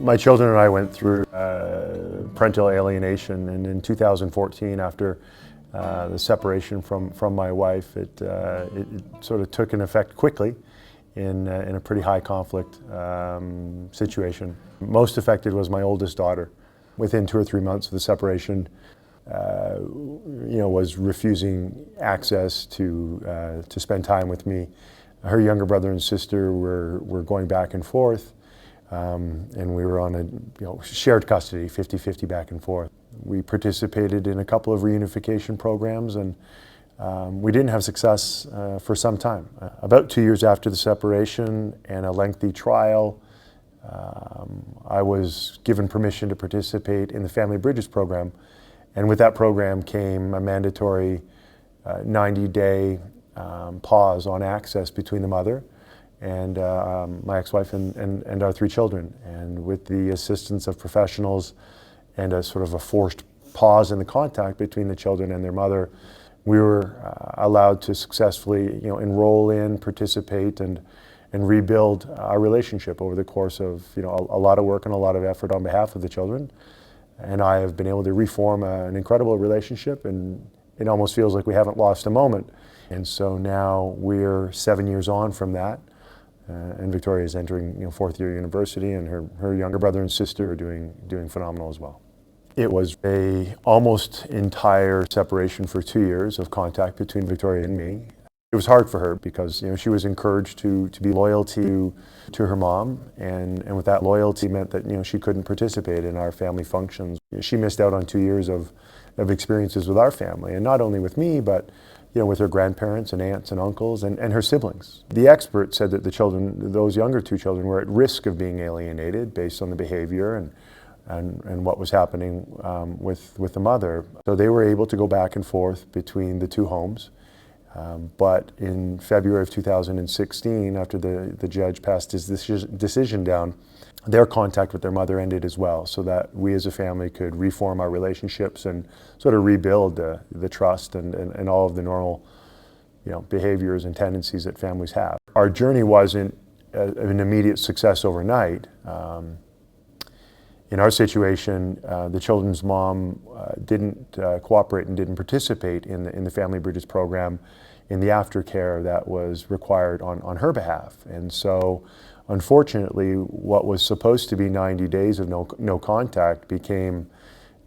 My children and I went through parental alienation, and in 2014, after the separation from my wife, it sort of took an effect quickly in a pretty high conflict situation. Most affected was my oldest daughter. Within 2 or 3 months of the separation, was refusing access to spend time with me. Her younger brother and sister were going back and forth. And we were on a shared custody, 50-50 back and forth. We participated in a couple of reunification programs, and we didn't have success for some time. About 2 years after the separation and a lengthy trial, I was given permission to participate in the Family Bridges program. And with that program came a mandatory 90-day pause on access between the mother and my ex-wife and our 3 children. And with the assistance of professionals and a sort of a forced pause in the contact between the children and their mother, we were allowed to successfully enroll in, participate, and rebuild our relationship over the course of a lot of work and a lot of effort on behalf of the children. And I have been able to reform an incredible relationship, and it almost feels like we haven't lost a moment. And so now we're 7 years on from that. And Victoria is entering 4th year university, and her younger brother and sister are doing phenomenal as well. It was a almost entire separation for 2 years of contact between Victoria and me. It was hard for her because she was encouraged to be loyal to her mom, and with that loyalty meant that she couldn't participate in our family functions. She missed out on 2 years of experiences with our family, and not only with me, but with her grandparents and aunts and uncles and her siblings. The expert said that the children, those younger 2 children, were at risk of being alienated based on the behavior and what was happening with the mother. So they were able to go back and forth between the 2 homes. But in February of 2016, after the judge passed his decision down, their contact with their mother ended as well, so that we as a family could reform our relationships and sort of rebuild the trust and all of the normal behaviors and tendencies that families have. Our journey wasn't an immediate success overnight. In our situation, the children's mom didn't cooperate and didn't participate in the Family Bridges program in the aftercare that was required on her behalf. And so, unfortunately, what was supposed to be 90 days of no contact became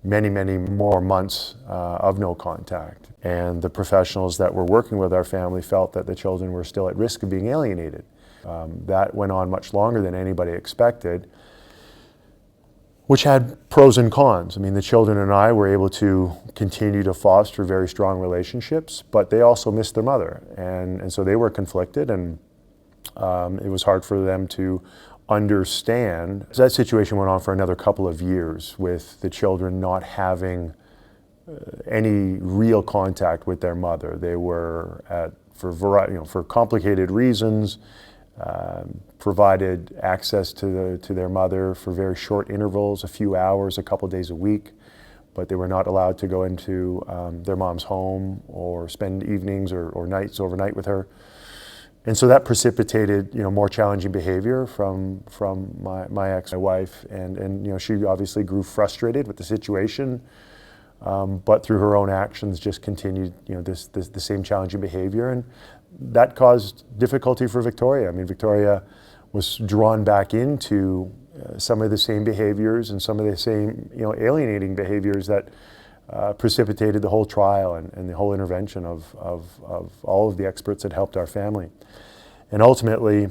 many, many more months of no contact. And the professionals that were working with our family felt that the children were still at risk of being alienated. That went on much longer than anybody expected, which had pros and cons. I mean, the children and I were able to continue to foster very strong relationships, but they also missed their mother. And so they were conflicted, and it was hard for them to understand. So that situation went on for another couple of years, with the children not having any real contact with their mother. They were for complicated reasons, provided access to their mother for very short intervals, a few hours, a couple days a week, but they were not allowed to go into their mom's home or spend evenings or nights overnight with her. And so that precipitated more challenging behavior from my ex-wife, and she obviously grew frustrated with the situation, but through her own actions just continued the same challenging behavior, and that caused difficulty for Victoria. I mean, Victoria was drawn back into some of the same behaviors and some of the same alienating behaviors that precipitated the whole trial and the whole intervention of all of the experts that helped our family. And ultimately,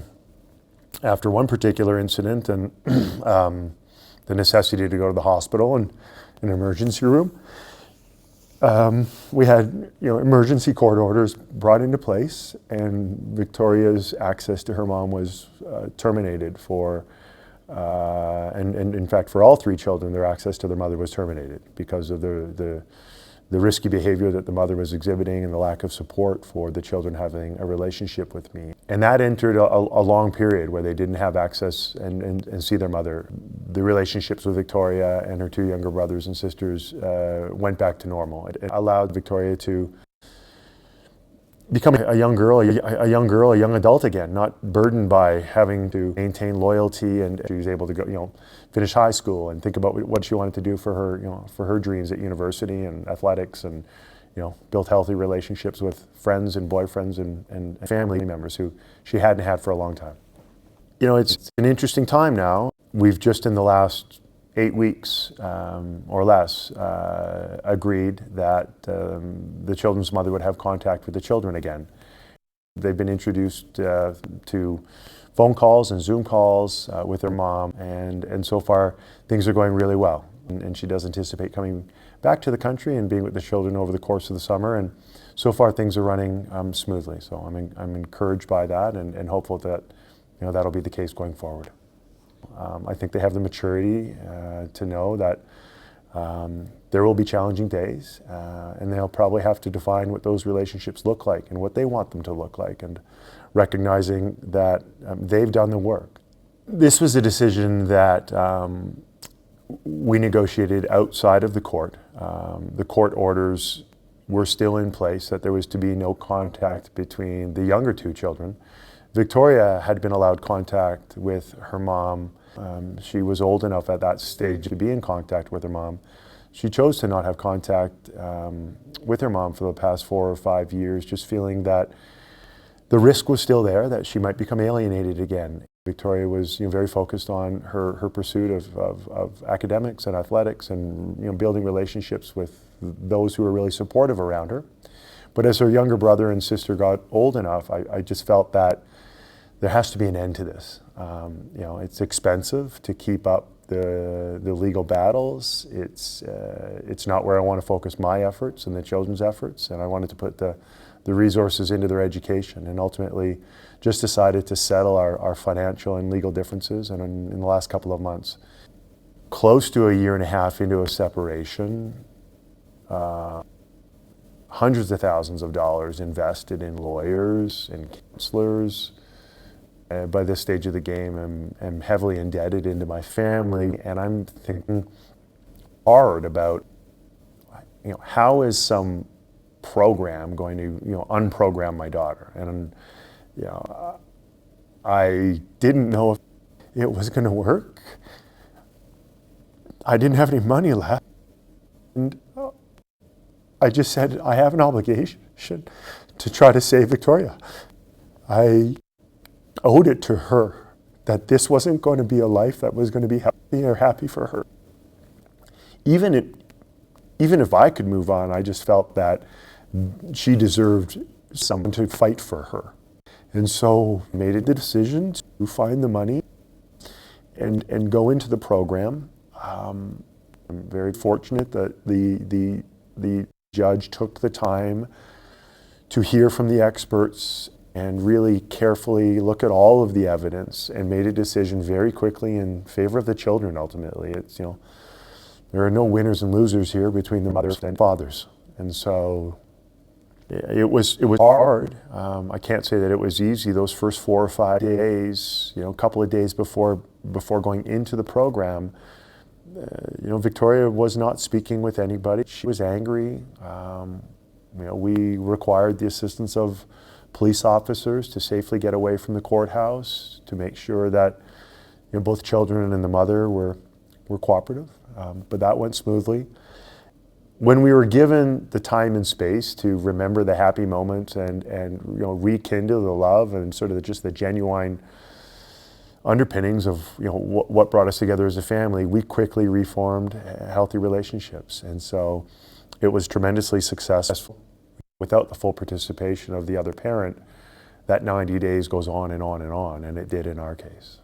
after one particular incident and the necessity to go to the hospital and an emergency room, we had emergency court orders brought into place, and Victoria's access to her mom was terminated and in fact for all 3 children, their access to their mother was terminated because of the risky behavior that the mother was exhibiting and the lack of support for the children having a relationship with me. And that entered a long period where they didn't have access and see their mother. The relationships with Victoria and her 2 younger brothers and sisters went back to normal. It allowed Victoria to become a young girl, a young adult again, not burdened by having to maintain loyalty. And she was able to go, finish high school and think about what she wanted to do for her, for her dreams at university and athletics, and built healthy relationships with friends and boyfriends and family members who she hadn't had for a long time. It's an interesting time now. We've just in the last 8 weeks or less agreed that the children's mother would have contact with the children again. They've been introduced to phone calls and Zoom calls with their mom, and so far things are going really well. And she does anticipate coming back to the country and being with the children over the course of the summer, and so far things are running smoothly. So I'm encouraged by that, and hopeful that that'll be the case going forward. I think they have the maturity to know that there will be challenging days, and they'll probably have to define what those relationships look like and what they want them to look like, and recognizing that they've done the work. This was a decision that we negotiated outside of the court. The court orders were still in place that there was to be no contact between the younger two children. Victoria had been allowed contact with her mom. She was old enough at that stage to be in contact with her mom. She chose to not have contact with her mom for the past 4 or 5 years, just feeling that the risk was still there, that she might become alienated again. Victoria was very focused on her pursuit of academics and athletics, and building relationships with those who were really supportive around her. But as her younger brother and sister got old enough, I just felt that there has to be an end to this. It's expensive to keep up the legal battles. It's not where I want to focus my efforts and the children's efforts, and I wanted to put the resources into their education, and ultimately just decided to settle our financial and legal differences. And in the last couple of months, close to 1.5 years into a separation, hundreds of thousands of dollars invested in lawyers and counselors. By this stage of the game, I'm heavily indebted into my family, and I'm thinking hard about, how is some program going to, unprogram my daughter? And, I didn't know if it was going to work. I didn't have any money left, and I just said I have an obligation to try to save Victoria. I owed it to her that this wasn't going to be a life that was going to be healthy or happy for her. Even if I could move on, I just felt that she deserved someone to fight for her. And so made a decision to find the money and go into the program. I'm very fortunate that the judge took the time to hear from the experts and really carefully look at all of the evidence, and made a decision very quickly in favor of the children. Ultimately, it's there are no winners and losers here between the mothers and fathers, and so it was hard. I can't say that it was easy. Those first 4 or 5 days, a couple of days before going into the program, Victoria was not speaking with anybody. She was angry. We required the assistance of police officers to safely get away from the courthouse, to make sure that both children and the mother were cooperative, but that went smoothly. When we were given the time and space to remember the happy moments and rekindle the love and sort of just the genuine underpinnings of what brought us together as a family, we quickly reformed healthy relationships, and so it was tremendously successful. Without the full participation of the other parent, that 90 days goes on and on and on, and it did in our case.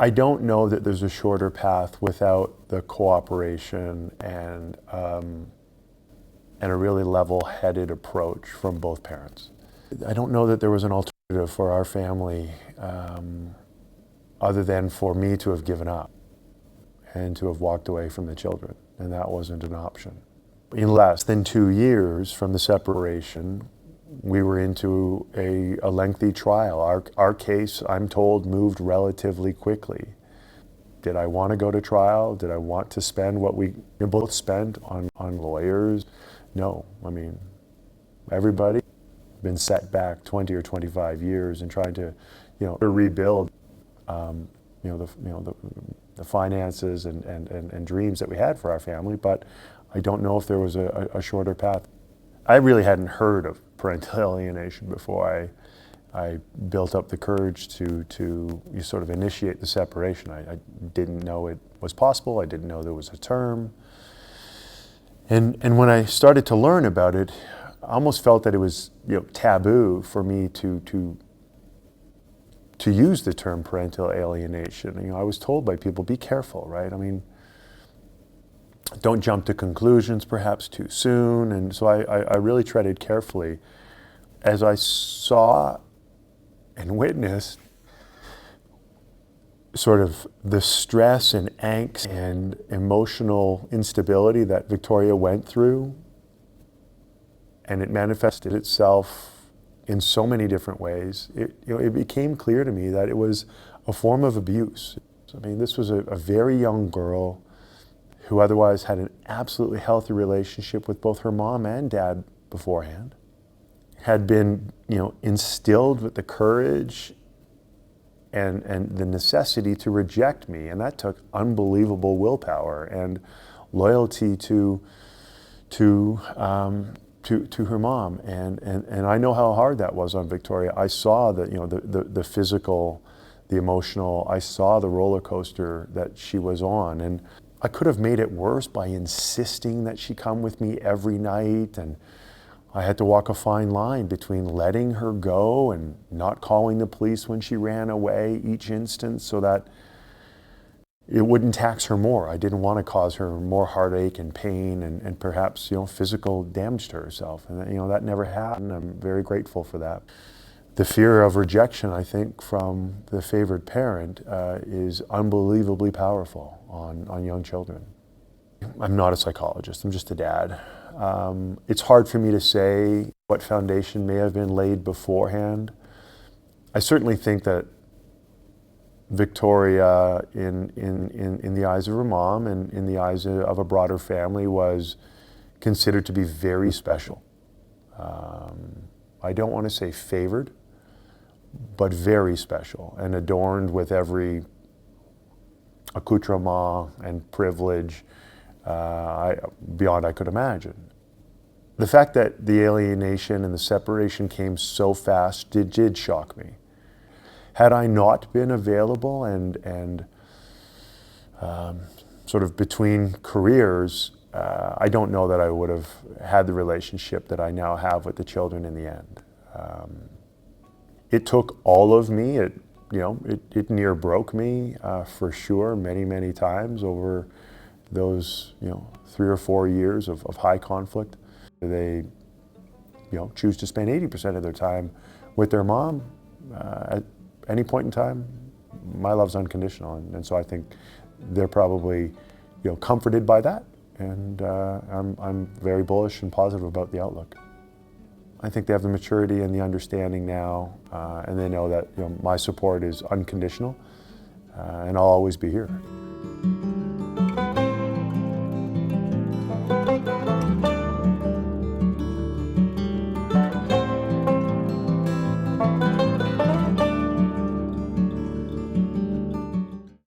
I don't know that there's a shorter path without the cooperation and a really level-headed approach from both parents. I don't know that there was an alternative for our family other than for me to have given up and to have walked away from the children, and that wasn't an option. In less than 2 years from the separation, we were into a lengthy trial. Our case, I'm told, moved relatively quickly. Did I want to go to trial? Did I want to spend what we both spent on lawyers? No. I mean, everybody been set back 20 or 25 years and trying to, to rebuild, the finances and dreams that we had for our family. But I don't know if there was a shorter path. I really hadn't heard of parental alienation before I built up the courage to sort of initiate the separation. I didn't know it was possible. I didn't know there was a term. And when I started to learn about it, I almost felt that it was taboo for me to use the term parental alienation. I was told by people, be careful, right? I mean, don't jump to conclusions perhaps too soon. And so I really treaded carefully as I saw and witnessed sort of the stress and angst and emotional instability that Victoria went through. And it manifested itself in so many different ways. It became clear to me that it was a form of abuse. I mean, this was a very young girl who otherwise had an absolutely healthy relationship with both her mom and dad beforehand, had been, instilled with the courage and the necessity to reject me, and that took unbelievable willpower and loyalty to her mom, and I know how hard that was on Victoria. I saw the physical, the emotional. I saw the roller coaster that she was on, and I could have made it worse by insisting that she come with me every night, and I had to walk a fine line between letting her go and not calling the police when she ran away each instance so that it wouldn't tax her more. I didn't want to cause her more heartache and pain and perhaps physical damage to herself. And that never happened. I'm very grateful for that. The fear of rejection, I think, from the favored parent is unbelievably powerful on young children. I'm not a psychologist, I'm just a dad. It's hard for me to say what foundation may have been laid beforehand. I certainly think that Victoria, in the eyes of her mom and in the eyes of a broader family, was considered to be very special. I don't want to say favored, but very special and adorned with every accoutrement and privilege beyond I could imagine. The fact that the alienation and the separation came so fast did shock me. Had I not been available and sort of between careers, I don't know that I would have had the relationship that I now have with the children in the end. It took all of me. It near broke me for sure many times over those 3 or 4 years of high conflict. They choose to spend 80% of their time with their mom at any point in time. My love's unconditional, and so I think they're probably comforted by that, and I'm very bullish and positive about the outlook. I think they have the maturity and the understanding now, and they know that my support is unconditional, and I'll always be here.